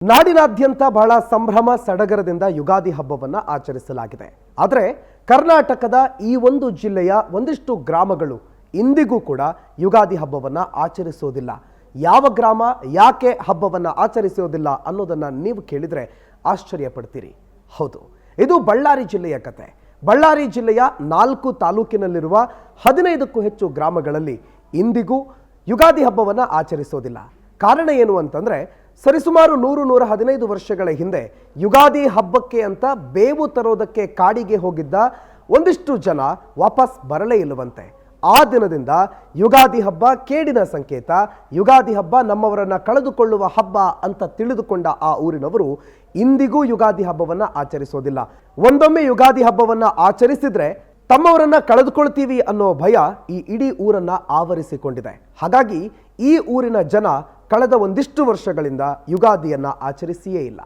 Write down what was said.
ನಾಡಿನಾದ್ಯಂತ ಬಹಳ ಸಂಭ್ರಮ ಸಡಗರದಿಂದ ಯುಗಾದಿ ಹಬ್ಬವನ್ನು ಆಚರಿಸಲಾಗಿದೆ. ಆದರೆ ಕರ್ನಾಟಕದ ಈ ಒಂದು ಜಿಲ್ಲೆಯ ಒಂದಿಷ್ಟು ಗ್ರಾಮಗಳು ಇಂದಿಗೂ ಕೂಡ ಯುಗಾದಿ ಹಬ್ಬವನ್ನು ಆಚರಿಸೋದಿಲ್ಲ. ಯಾವ ಗ್ರಾಮ ಯಾಕೆ ಹಬ್ಬವನ್ನು ಆಚರಿಸೋದಿಲ್ಲ ಅನ್ನೋದನ್ನು ನೀವು ಕೇಳಿದರೆ ಆಶ್ಚರ್ಯ ಪಡ್ತೀರಿ. ಹೌದು, ಇದು ಬಳ್ಳಾರಿ ಜಿಲ್ಲೆಯ ಕತೆ. ಬಳ್ಳಾರಿ ಜಿಲ್ಲೆಯ 4 ತಾಲೂಕಿನಲ್ಲಿರುವ 15ಕ್ಕೂ ಹೆಚ್ಚು ಗ್ರಾಮಗಳಲ್ಲಿ ಇಂದಿಗೂ ಯುಗಾದಿ ಹಬ್ಬವನ್ನು ಆಚರಿಸೋದಿಲ್ಲ. ಕಾರಣ ಏನು ಅಂತಂದರೆ, ಸರಿಸುಮಾರು 100-115 ವರ್ಷಗಳ ಹಿಂದೆ ಯುಗಾದಿ ಹಬ್ಬಕ್ಕೆ ಅಂತ ಬೇವು ತರೋದಕ್ಕೆ ಕಾಡಿಗೆ ಹೋಗಿದ್ದ ಒಂದಿಷ್ಟು ಜನ ವಾಪಸ್ ಬರಲೇ ಇಲ್ಲವಂತೆ. ಆ ದಿನದಿಂದ ಯುಗಾದಿ ಹಬ್ಬ ಕೇಡಿನ ಸಂಕೇತ, ಯುಗಾದಿ ಹಬ್ಬ ನಮ್ಮವರನ್ನ ಕಳೆದುಕೊಳ್ಳುವ ಹಬ್ಬ ಅಂತ ತಿಳಿದುಕೊಂಡ ಆ ಊರಿನವರು ಇಂದಿಗೂ ಯುಗಾದಿ ಹಬ್ಬವನ್ನ ಆಚರಿಸೋದಿಲ್ಲ. ಒಂದೊಮ್ಮೆ ಯುಗಾದಿ ಹಬ್ಬವನ್ನ ಆಚರಿಸಿದ್ರೆ ತಮ್ಮವರನ್ನ ಕಳೆದುಕೊಳ್ತೀವಿ ಅನ್ನೋ ಭಯ ಈ ಇಡೀ ಊರನ್ನ ಆವರಿಸಿಕೊಂಡಿದೆ. ಹಾಗಾಗಿ ಈ ಊರಿನ ಜನ ಕಳೆದ ಒಂದಿಷ್ಟು ವರ್ಷಗಳಿಂದ ಯುಗಾದಿಯನ್ನ ಆಚರಿಸಿಯೇ ಇಲ್ಲ.